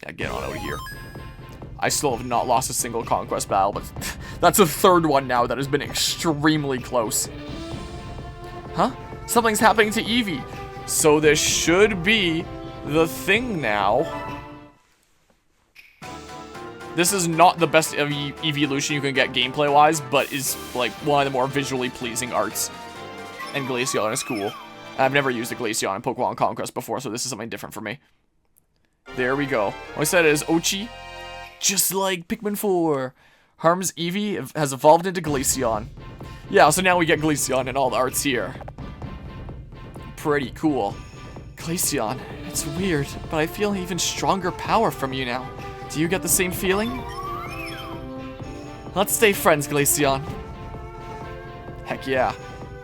Yeah, get on out of here. I still have not lost a single Conquest battle, but that's the third one now that has been extremely close. Huh? Something's happening to Eevee. So this should be the thing now. This is not the best evolution you can get gameplay-wise, but is, like, one of the more visually pleasing arts. And Glaceon is cool. I've never used a Glaceon in Pokémon Conquest before, so this is something different for me. There we go. What I said is Ochi, just like Pikmin 4. Harm's Eevee has evolved into Glaceon. Yeah, so now we get Glaceon in all the arts here. Pretty cool. Glaceon, it's weird, but I feel even stronger power from you now. Do you get the same feeling? Let's stay friends, Glaceon. Heck yeah.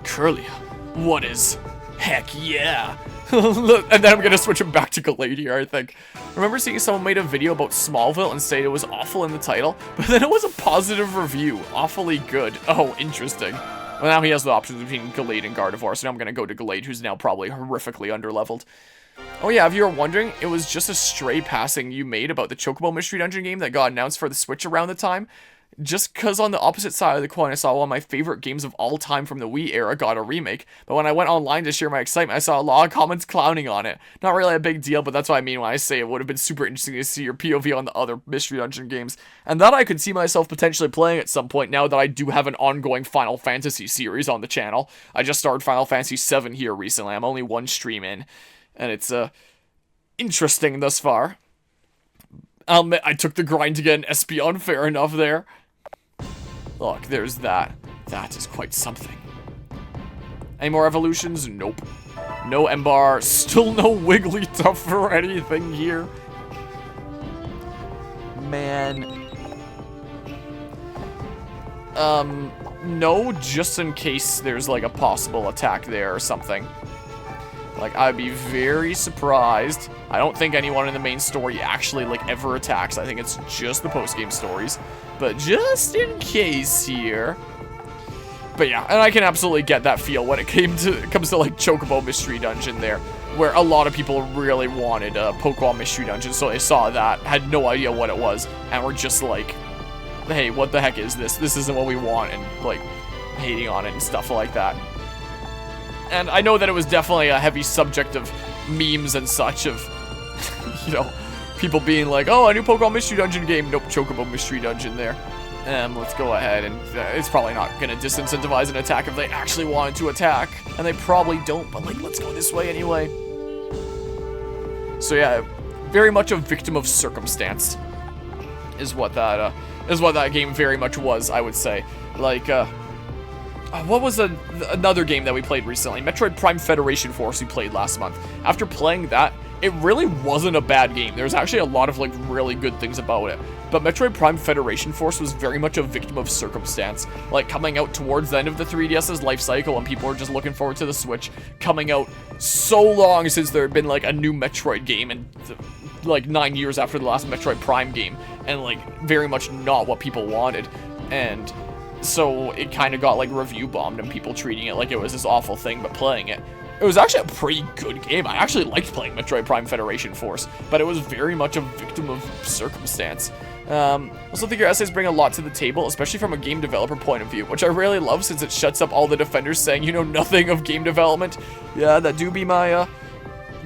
Curlia, what is heck yeah? And then I'm gonna switch him back to Glade here, I think. Remember seeing someone made a video about Smallville and say it was awful in the title, but then it was a positive review. Awfully good. Oh, interesting. Well, now he has the options between Glade and Gardevoir, so now I'm gonna go to Glade, who's now probably horrifically underleveled. Oh yeah, if you were wondering, it was just a stray passing you made about the Chocobo Mystery Dungeon game that got announced for the Switch around the time. Just cause on the opposite side of the coin, I saw one of my favorite games of all time from the Wii era got a remake. But when I went online to share my excitement, I saw a lot of comments clowning on it. Not really a big deal, but that's what I mean when I say it would have been super interesting to see your POV on the other Mystery Dungeon games. And that I could see myself potentially playing at some point now that I do have an ongoing Final Fantasy series on the channel. I just started Final Fantasy VII here recently. I'm only one stream in. And it's, interesting thus far. I'll admit, I took the grind to get an Espeon, fair enough there. Look, there's that. That is quite something. Any more evolutions? Nope. No Embar. Still no Wigglytuff or anything here. Man. No, just in case there's like a possible attack there or something. Like, I'd be very surprised. I don't think anyone in the main story actually, like, ever attacks. I think it's just the post-game stories. But just in case here. But yeah, and I can absolutely get that feel when it comes to, like, Chocobo Mystery Dungeon there. Where a lot of people really wanted a Pokemon Mystery Dungeon, so they saw that, had no idea what it was, and were just like, hey, what the heck is this? This isn't what we want, and, like, hating on it and stuff like that. And I know that it was definitely a heavy subject of memes and such of, you know, people being like, oh, a new Pokemon Mystery Dungeon game. Nope, Chocobo Mystery Dungeon there. Let's go ahead, and it's probably not going to disincentivize an attack if they actually wanted to attack. And they probably don't, but, like, let's go this way anyway. So yeah, very much a victim of circumstance is what that game very much was, I would say. Like, what was another game that we played recently? Metroid Prime Federation Force we played last month. After playing that, it really wasn't a bad game. There's actually a lot of, like, really good things about it. But Metroid Prime Federation Force was very much a victim of circumstance. Like, coming out towards the end of the 3DS's life cycle and people were just looking forward to the Switch. Coming out so long since there had been, like, a new Metroid game and, like, 9 years after the last Metroid Prime game. And, like, very much not what people wanted. And so it kind of got, like, review bombed and people treating it like it was this awful thing, but playing it. It was actually a pretty good game. I actually liked playing Metroid Prime Federation Force, but it was very much a victim of circumstance. Also think your essays bring a lot to the table, especially from a game developer point of view, which I really love since it shuts up all the defenders saying you know nothing of game development. Yeah, that do be my,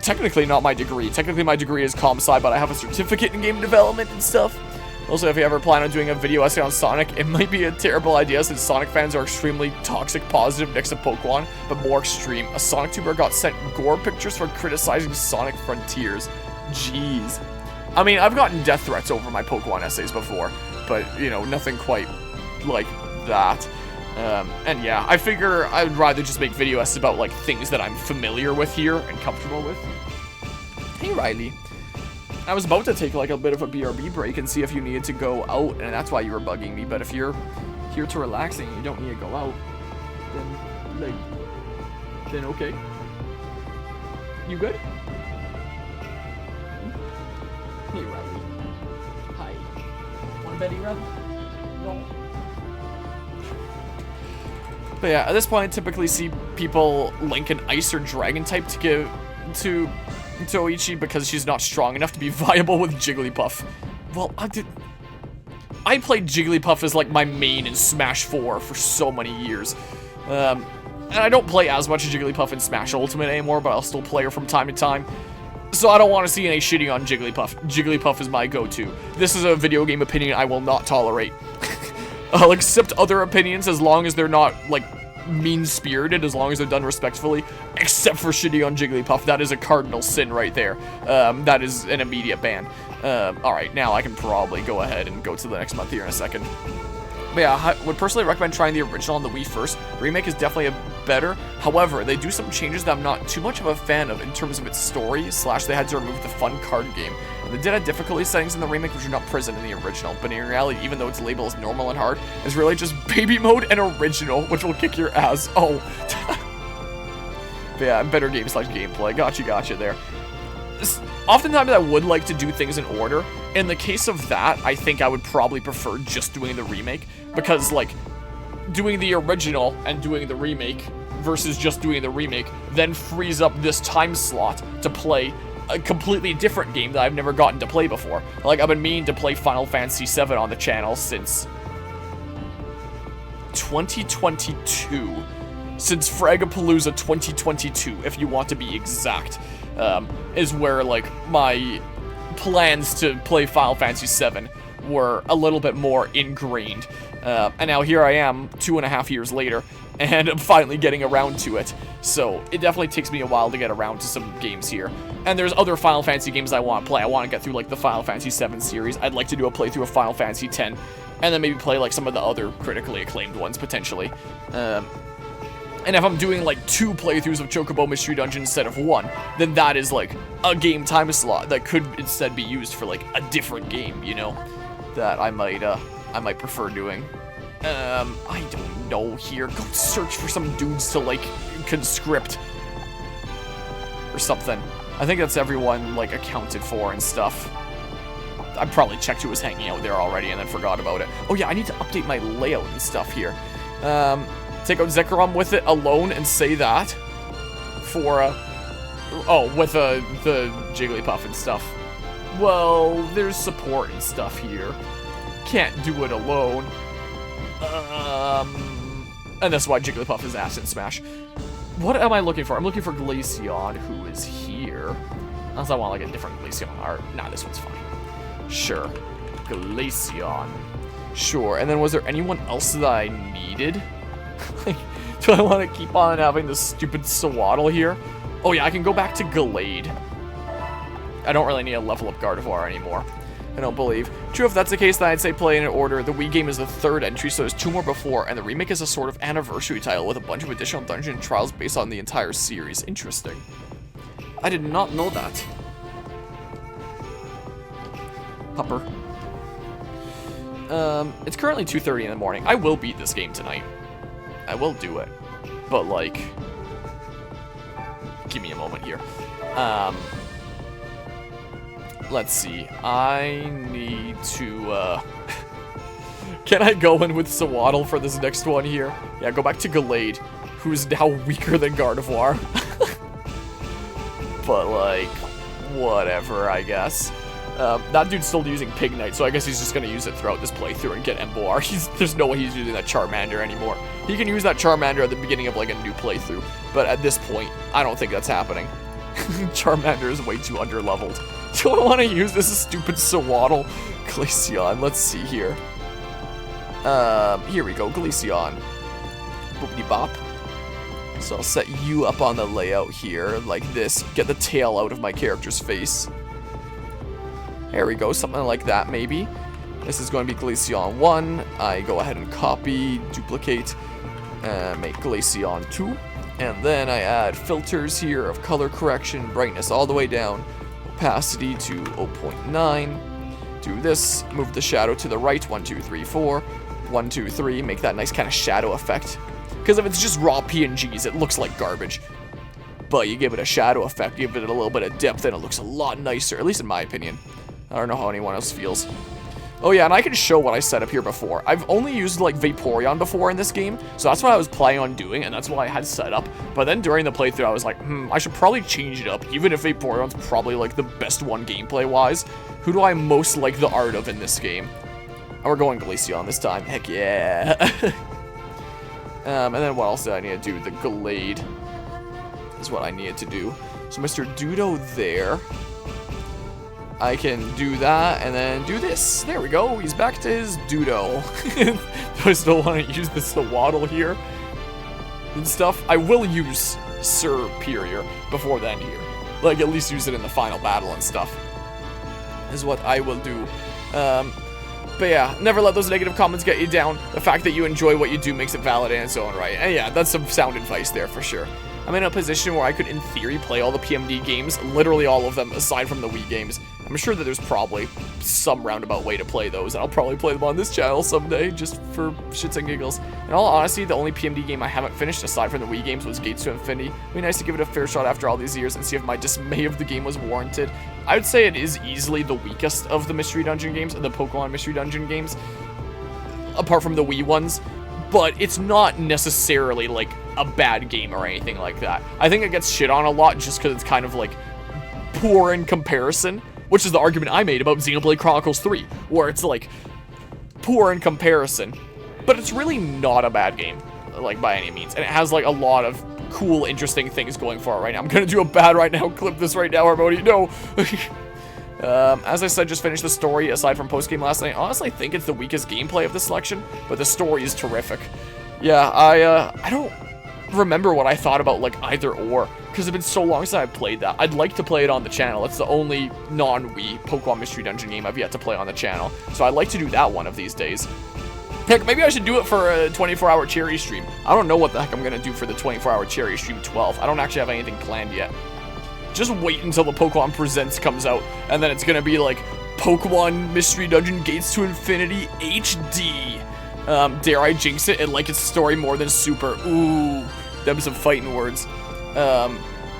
technically not my degree. Technically my degree is comm sci, but I have a certificate in game development and stuff. Also, if you ever plan on doing a video essay on Sonic, it might be a terrible idea since Sonic fans are extremely toxic positive next to Pokemon, but more extreme. A Sonic tuber got sent gore pictures for criticizing Sonic Frontiers. Jeez. I mean, I've gotten death threats over my Pokemon essays before, but, you know, nothing quite like that. And yeah, I figure I would rather just make video essays about, like, things that I'm familiar with here and comfortable with. Hey, Riley. I was about to take, like, a bit of a BRB break and see if you needed to go out, and that's why you were bugging me, but if you're here to relax and you don't need to go out, then okay. You good? Hey, Riley. Hi. Want a Betty Rub? No. But yeah, at this point, I typically see people link an Ice or Dragon type to Toichi because she's not strong enough to be viable with Jigglypuff. Well, I played Jigglypuff as like my main in Smash 4 for so many years. And I don't play as much Jigglypuff in Smash Ultimate anymore, but I'll still play her from time to time. So I don't want to see any shitting on Jigglypuff. Jigglypuff is my go-to. This is a video game opinion I will not tolerate. I'll accept other opinions as long as they're not, like, mean-spirited, as long as they're done respectfully, except for shitting on Jigglypuff. That is a cardinal sin right there. That is an immediate ban. Alright, now I can probably go ahead and go to the next month here in a second. But yeah, I would personally recommend trying the original on the Wii first. Remake is definitely better. However, they do some changes that I'm not too much of a fan of in terms of its story, / they had to remove the fun card game. And they did have difficulty settings in the remake which are not present in the original, but in reality, even though it's labeled as normal and hard, it's really just baby mode and original, which will kick your ass. Oh. But yeah, better game / gameplay. Gotcha there. Oftentimes I would like to do things in order. In the case of that, I think I would probably prefer just doing the remake, because like doing the original and doing the remake versus just doing the remake then frees up this time slot to play a completely different game that I've never gotten to play before. Like, I've been meaning to play Final Fantasy VII on the channel since 2022. Since Fragapalooza 2022, if you want to be exact, is where, like, my plans to play Final Fantasy VII were a little bit more ingrained. And now here I am, 2.5 years later, and I'm finally getting around to it. So it definitely takes me a while to get around to some games here. And there's other Final Fantasy games I want to play. I want to get through, like, the Final Fantasy VII series. I'd like to do a playthrough of Final Fantasy X, and then maybe play, like, some of the other critically acclaimed ones, potentially. And if I'm doing, like, 2 playthroughs of Chocobo Mystery Dungeon instead of 1, then that is, like, a game time slot that could instead be used for, like, a different game, you know? That I might prefer doing. I don't know here. Go search for some dudes to, like, conscript. Or something. I think that's everyone, like, accounted for and stuff. I probably checked who was hanging out there already and then forgot about it. Oh yeah, I need to update my layout and stuff here. Take out Zekrom with it alone and say that. For, oh, with, the Jigglypuff and stuff. Well, there's support and stuff here. Can't do it alone. And that's why Jigglypuff is ass in Smash. What am I looking for? I'm looking for Glaceon, who is here. Unless I want, like, a different Glaceon art. Nah, this one's fine. Sure. Glaceon. Sure. And then was there anyone else that I needed? Like, do I want to keep on having this stupid Sewaddle here? Oh yeah, I can go back to Gallade. I don't really need a level up Gardevoir anymore. I don't believe. True, if that's the case, then I'd say play in order. The Wii game is the 3rd entry, so there's 2 more before, and the remake is a sort of anniversary title with a bunch of additional dungeon trials based on the entire series. Interesting. I did not know that. Pupper. It's currently 2:30 in the morning. I will beat this game tonight. I will do it. But, like, give me a moment here. Let's see. I need to, can I go in with Sewaddle for this next one here? Yeah, go back to Gallade, who's now weaker than Gardevoir. But, like, whatever, I guess. That dude's still using Pignite, so I guess he's just gonna use it throughout this playthrough and get Emboar. There's no way he's using that Charmander anymore. He can use that Charmander at the beginning of, like, a new playthrough, but at this point, I don't think that's happening. Charmander is way too underleveled. Do I want to use this stupid Sewaddle? Glaceon, let's see here. Here we go, Glaceon. Boopity bop. So I'll set you up on the layout here, like this. Get the tail out of my character's face. There we go, something like that, maybe. This is going to be Glaceon 1. I go ahead and copy, duplicate, make Glaceon 2. And then I add filters here of color correction, brightness all the way down, opacity to 0.9. Do this, move the shadow to the right, 1, 2, 3, 4. 1, 2, 3, make that nice kind of shadow effect. Because if it's just raw PNGs, it looks like garbage. But you give it a shadow effect, give it a little bit of depth, and it looks a lot nicer, at least in my opinion. I don't know how anyone else feels. Oh yeah, and I can show what I set up here before. I've only used like Vaporeon before in this game, so that's what I was planning on doing, and that's what I had set up. But then during the playthrough, I was like, I should probably change it up, even if Vaporeon's probably like the best one gameplay-wise. Who do I most like the art of in this game? And we're going Glaceon this time. Heck yeah. And then what else did I need to do? The Glade is what I needed to do. So Mr. Dudo there. I can do that, and then do this. There we go. He's back to his Dudo. Do I still want to use the Swaddle here? And stuff? I will use Superior before then here. Like, at least use it in the final battle and stuff. Is what I will do. But yeah, never let those negative comments get you down. The fact that you enjoy what you do makes it valid in its own right. And yeah, that's some sound advice there for sure. I'm in a position where I could, in theory, play all the PMD games, literally all of them, aside from the Wii games. I'm sure that there's probably some roundabout way to play those, and I'll probably play them on this channel someday, just for shits and giggles. In all honesty, the only PMD game I haven't finished, aside from the Wii games, was Gates to Infinity. It'd be nice to give it a fair shot after all these years and see if my dismay of the game was warranted. I would say it is easily the weakest of the Mystery Dungeon games, and the Pokemon Mystery Dungeon games, apart from the Wii ones. But it's not necessarily, like, a bad game or anything like that. I think it gets shit on a lot just because it's kind of, like, poor in comparison, which is the argument I made about Xenoblade Chronicles 3, where it's, like, poor in comparison. But it's really not a bad game, like, by any means. And it has, like, a lot of cool, interesting things going for it right now. I'm gonna do a bad right now, clip this right now, everybody, no! As I said, just finished the story, aside from post-game last night. I honestly think it's the weakest gameplay of the selection, but the story is terrific. Yeah, I don't remember what I thought about, like, either or, because it's been so long since I've played that. I'd like to play it on the channel. It's the only non-Wii Pokemon Mystery Dungeon game I've yet to play on the channel, so I'd like to do that one of these days. Heck, maybe I should do it for a 24-hour Cherry stream. I don't know what the heck I'm gonna do for the 24-hour Cherry stream 12. I don't actually have anything planned yet. Just wait until the Pokemon Presents comes out, and then it's gonna be like Pokemon Mystery Dungeon Gates to Infinity HD. Dare I jinx it and like its story more than Super? Ooh, them some fighting words.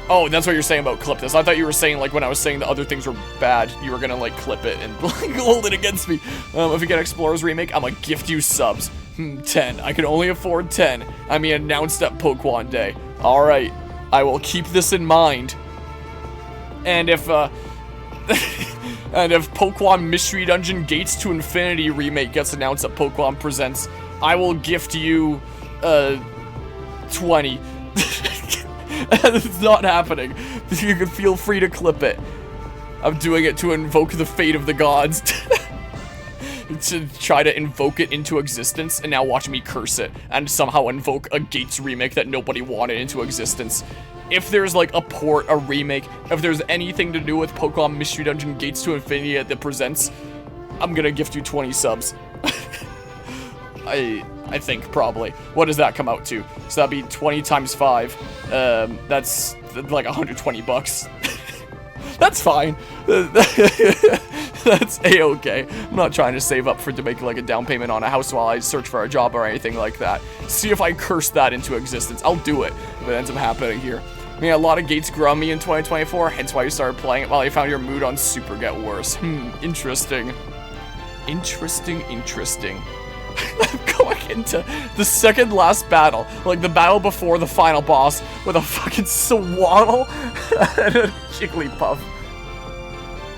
Oh, that's what you're saying about clip this. I thought you were saying, like, when I was saying the other things were bad, you were gonna, like, clip it and, like, hold it against me. If you get Explorers Remake, I'm gonna gift you subs. 10. I can only afford 10. I mean, announced at Pokemon Day. Alright, I will keep this in mind. And if, and if Pokemon Mystery Dungeon Gates to Infinity Remake gets announced at Pokemon Presents, I will gift you, 20. It's not happening. You can feel free to clip it. I'm doing it to invoke the fate of the gods. To try to invoke it into existence, and now watch me curse it, and somehow invoke a Gates remake that nobody wanted into existence. If there's, like, a port, a remake, if there's anything to do with Pokemon Mystery Dungeon Gates to Infinity that presents, I'm gonna gift you 20 subs. I think, probably. What does that come out to? So that'd be 20 times 5. That's like 120 bucks. That's fine. That's a-okay. I'm not trying to save up to make like a down payment on a house while I search for a job or anything like that. See if I curse that into existence. I'll do it if it ends up happening here. I mean, a lot of gates grew on me in 2024, hence why you started playing it while you found your mood on Super get worse. Interesting. Interesting. I'm going into the second last battle, like the battle before the final boss, with a fucking Swaddle and a Jigglypuff.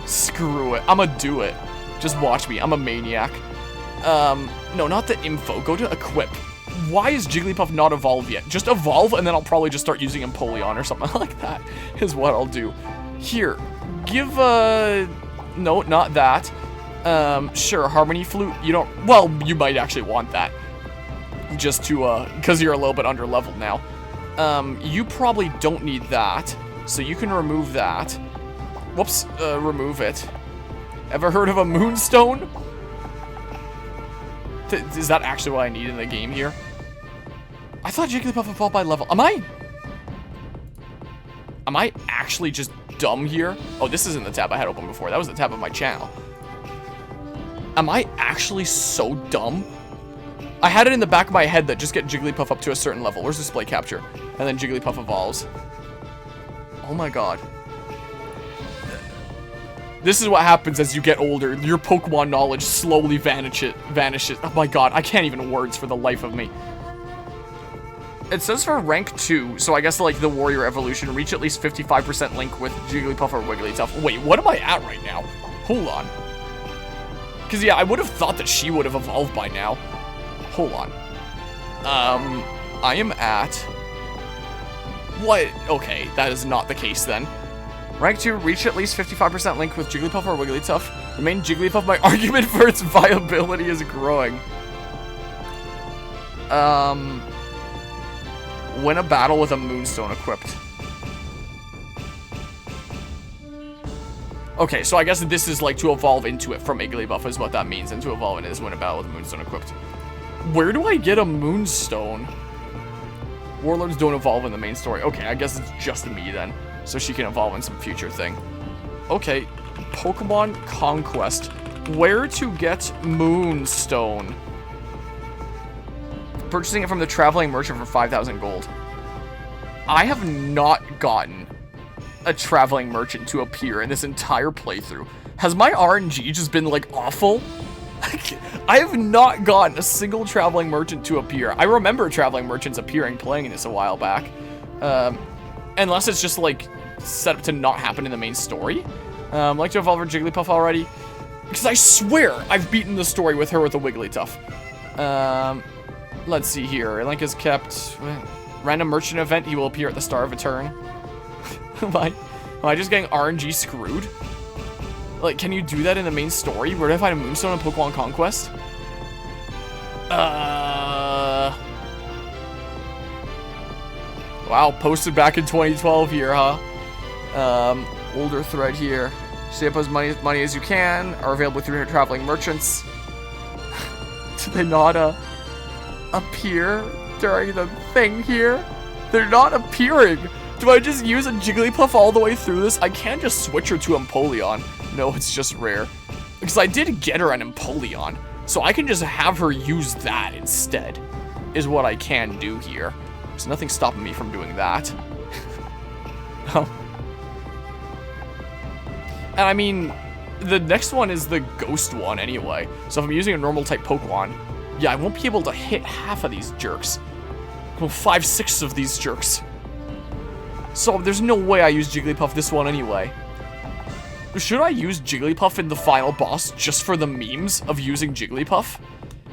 Screw it. I'ma do it. Just watch me. I'm a maniac. No, not the info. Go to equip. Why is Jigglypuff not evolved yet? Just evolve, and then I'll probably just start using Empoleon or something like that, is what I'll do. Here. Give, no, not that. Sure, Harmony Flute, you don't, well, you might actually want that. Just to, because you're a little bit under-leveled now. You probably don't need that, so you can remove that. Whoops, remove it. Ever heard of a Moonstone? Is that actually what I need in the game here? I thought Jigglypuff evolved by level. Am I actually just dumb here? Oh, this isn't the tab I had open before. That was the tab of my channel. Am I actually so dumb? I had it in the back of my head that just get Jigglypuff up to a certain level. Where's display capture? And then Jigglypuff evolves. Oh my god. This is what happens as you get older. Your Pokemon knowledge slowly vanishes. Oh my god, I can't even words for the life of me. It says for rank 2, so I guess like the Warrior evolution, reach at least 55% link with Jigglypuff or Wigglytuff. Wait, what am I at right now? Hold on. Because yeah, I would have thought that she would have evolved by now. Hold on. I am at... What? Okay, that is not the case then. Rank 2, reach at least 55% link with Jigglypuff or Wigglytuff. Remain Jigglypuff, my argument for its viability is growing. Win a battle with a Moonstone equipped. Okay, so I guess this is like to evolve into it from Igglybuff is what that means, and to evolve into is win a battle with a Moonstone equipped. Where do I get a Moonstone? Warlords don't evolve in the main story. Okay, I guess it's just me then, so she can evolve in some future thing. Okay, Pokemon Conquest. Where to get Moonstone? Purchasing it from the traveling merchant for 5,000 gold. I have not gotten a traveling merchant to appear in this entire playthrough. Has my RNG just been like awful? I have not gotten a single traveling merchant to appear. I remember traveling merchants appearing playing this a while back. Unless it's just like set up to not happen in the main story. I'd like to evolve her Jigglypuff already. Because I swear I've beaten the story with her with a Wigglytuff. Let's see here. Link is kept. Random merchant event. He will appear at the start of a turn. Am I just getting RNG screwed? Like, can you do that in the main story? Where do I find a Moonstone in Pokemon Conquest? Wow, posted back in 2012 here, huh? Older thread here. Save up as money as you can. Are available through traveling merchants. Do they not, appear during the thing here? They're not appearing. Do I just use a Jigglypuff all the way through this? I can't just switch her to Empoleon. No, it's just rare. Because I did get her an Empoleon. So I can just have her use that instead. Is what I can do here. There's nothing stopping me from doing that. And I mean, the next one is the Ghost one anyway. So if I'm using a normal type Pokemon, yeah, I won't be able to hit half of these jerks. Well, 5/6 of these jerks. So there's no way I use Jigglypuff this one anyway. Should I use Jigglypuff in the final boss just for the memes of using Jigglypuff?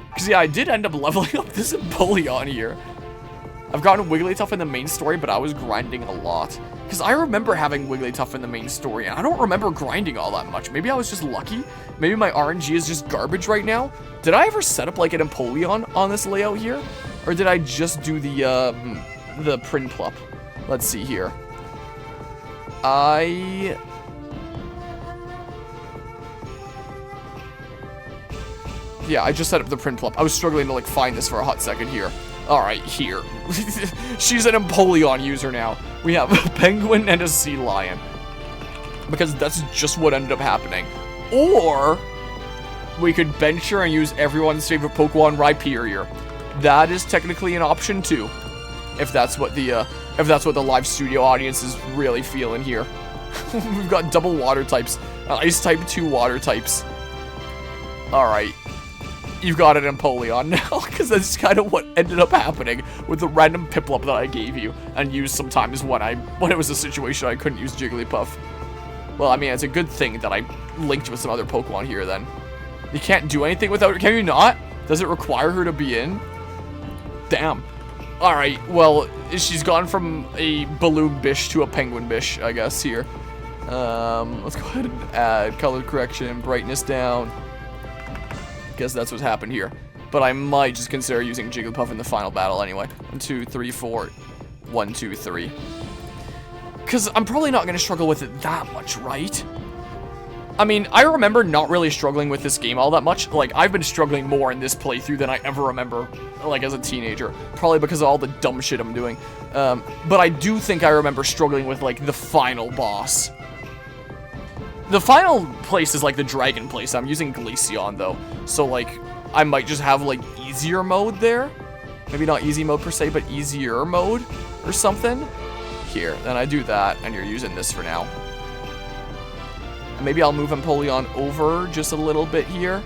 Because yeah, I did end up leveling up this Empoleon here. I've gotten Wigglytuff in the main story, but I was grinding a lot. Because I remember having Wigglytuff in the main story, and I don't remember grinding all that much. Maybe I was just lucky. Maybe my RNG is just garbage right now. Did I ever set up like an Empoleon on this layout here? Or did I just do the Prinplup? Let's see here. Yeah, I just set up the Prinplup. I was struggling to like find this for a hot second here. Alright, here. She's an Empoleon user now. We have a penguin and a sea lion. Because that's just what ended up happening. Or we could venture and use everyone's favorite Pokemon, Rhyperior. That is technically an option too. If that's what the live studio audience is really feeling here. We've got double water types. Ice type, 2 water types. Alright. You've got an Empoleon now, because that's kind of what ended up happening with the random Piplup that I gave you, and used sometimes when it was a situation I couldn't use Jigglypuff. Well, I mean, it's a good thing that I linked with some other Pokemon here, then. You can't do anything without her, can you not? Does it require her to be in? Damn. Alright, well, she's gone from a balloon bish to a penguin bish, I guess, here. Let's go ahead and add color correction, brightness down. Guess that's what's happened here. But I might just consider using Jigglypuff in the final battle anyway. 1, 2, 3, 4. 1, 2, 3. Because I'm probably not going to struggle with it that much, right? I mean, I remember not really struggling with this game all that much. Like, I've been struggling more in this playthrough than I ever remember, like, as a teenager. Probably because of all the dumb shit I'm doing. But I do think I remember struggling with, like, the final boss. The final place is, like, the dragon place. I'm using Glaceon, though. So, like, I might just have, like, easier mode there. Maybe not easy mode per se, but easier mode or something. Here, then I do that, and you're using this for now. Maybe I'll move Empoleon over just a little bit here.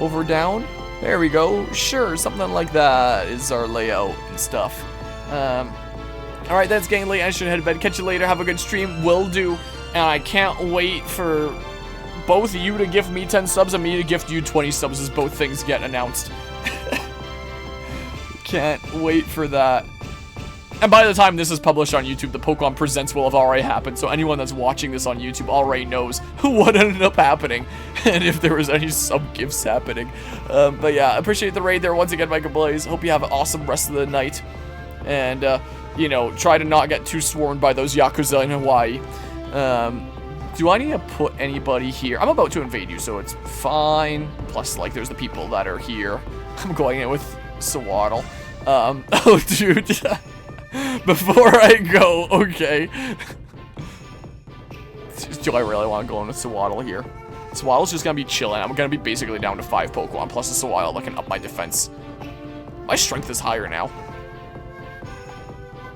Over, down. There we go. Sure, something like that is our layout and stuff. Alright, that's getting late. I should head to bed. Catch you later. Have a good stream. Will do. And I can't wait for both you to gift me 10 subs and me to gift you 20 subs as both things get announced. Can't wait for that. And by the time this is published on YouTube, the Pokemon Presents will have already happened, so anyone that's watching this on YouTube already knows what ended up happening, and if there was any sub-gifts happening. But yeah, appreciate the raid there once again, Micah Blaze. Hope you have an awesome rest of the night. And, you know, try to not get too sworn by those Yakuza in Hawaii. Do I need to put anybody here? I'm about to invade you, so it's fine. Plus, like, there's the people that are here. I'm going in with Sawaddle. Oh, dude. Before I go, okay. Do I really want to go in with Sawaddle here? Sawaddle's just going to be chilling. I'm going to be basically down to 5 Pokemon, plus a Sawaddle that can up my defense. My strength is higher now.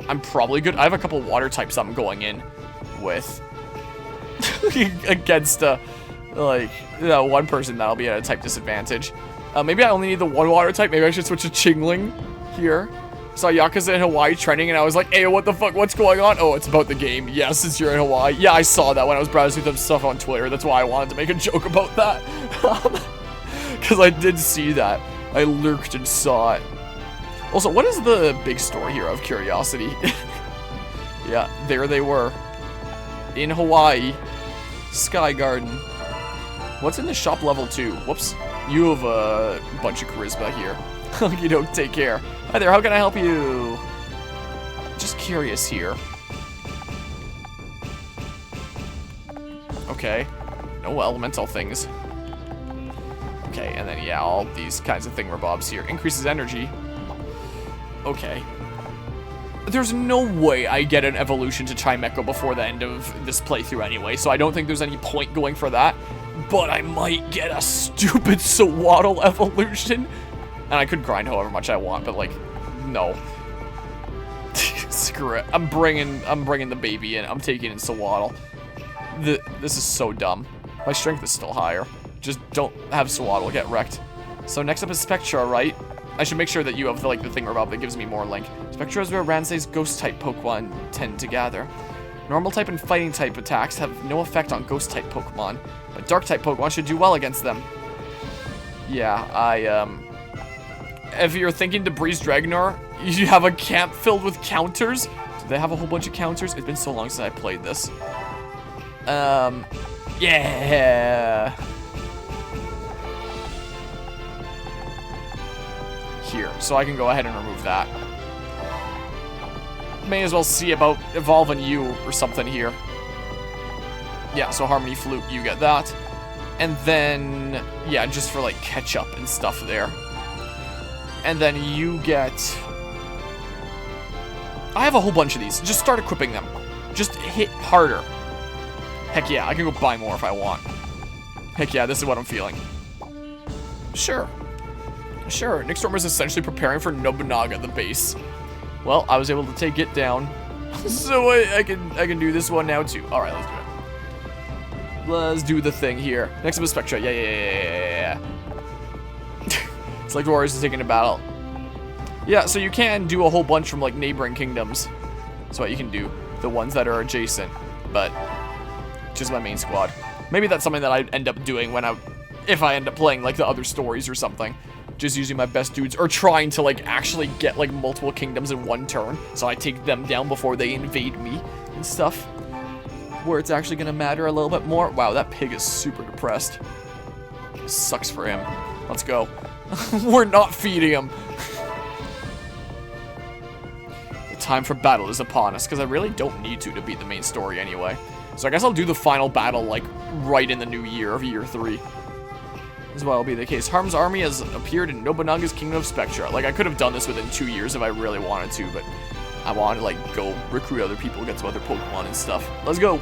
I'm probably good. I have a couple water types I'm going in with. Against, like, one person that'll be at a type disadvantage. Maybe I only need the one water type. Maybe I should switch to Chingling here. Saw Yakuza in Hawaii trending, and I was like, hey, what the fuck? What's going on? Oh, it's about the game. Yes, since you're in Hawaii. Yeah, I saw that when I was browsing through stuff on Twitter. That's why I wanted to make a joke about that. Because I did see that. I lurked and saw it. Also, what is the big store here of curiosity? Yeah, there they were. In Hawaii. Sky Garden. What's in the shop level 2? Whoops. You have a bunch of charisma here. You don't take care. Hi there, how can I help you? Just curious here. Okay. No elemental things. Okay, and then, yeah, all these kinds of thingamabobs here. Increases energy. Okay. There's no way I get an evolution to Chimecho before the end of this playthrough anyway, so I don't think there's any point going for that. But I might get a stupid Sawaddle evolution. And I could grind however much I want, but, like, no. Screw it. I'm bringing the baby in. I'm taking in Sawaddle. This is so dumb. My strength is still higher. Just don't have Sawaddle get wrecked. So next up is Spectra, right? I should make sure that you have the thingamabob that gives me more link. Spectra is where Ransei's ghost-type Pokemon tend to gather. Normal-type and fighting-type attacks have no effect on ghost-type Pokemon, but dark-type Pokemon should do well against them. Yeah, if you're thinking to Breeze Dragonor, you have a camp filled with counters. Do they have a whole bunch of counters? It's been so long since I played this. Yeah. Here, so I can go ahead and remove that. May as well see about evolving you or something here. Yeah, so Harmony Flute, you get that. And then, yeah, just for like catch up and stuff there. And then you get... I have a whole bunch of these. Just start equipping them. Just hit harder. Heck yeah, I can go buy more if I want. Heck yeah, this is what I'm feeling. Sure. Sure, Nick Stormer is essentially preparing for Nobunaga, the base. Well, I was able to take it down. So I can do this one now too. Alright, let's do it. Let's do the thing here. Next up is Spectra. Yeah. It's like the Warriors is taking a battle. Yeah, so you can do a whole bunch from like neighboring kingdoms. That's what you can do. The ones that are adjacent. But just my main squad. Maybe that's something that I end up doing if I end up playing like the other stories or something. Just using my best dudes, or trying to like actually get like multiple kingdoms in one turn, so I take them down before they invade me and stuff, where it's actually gonna matter a little bit more. Wow, that pig is super depressed. Sucks for him. Let's go. We're not feeding him. The time for battle is upon us, because I really don't need to beat the main story anyway. So I guess I'll do the final battle like right in the new year of year 3. This is what will be the case. Harm's army has appeared in Nobunaga's Kingdom of Spectra. Like, I could have done this within 2 years if I really wanted to, but I wanted to, like, go recruit other people, get some other Pokemon and stuff. Let's go!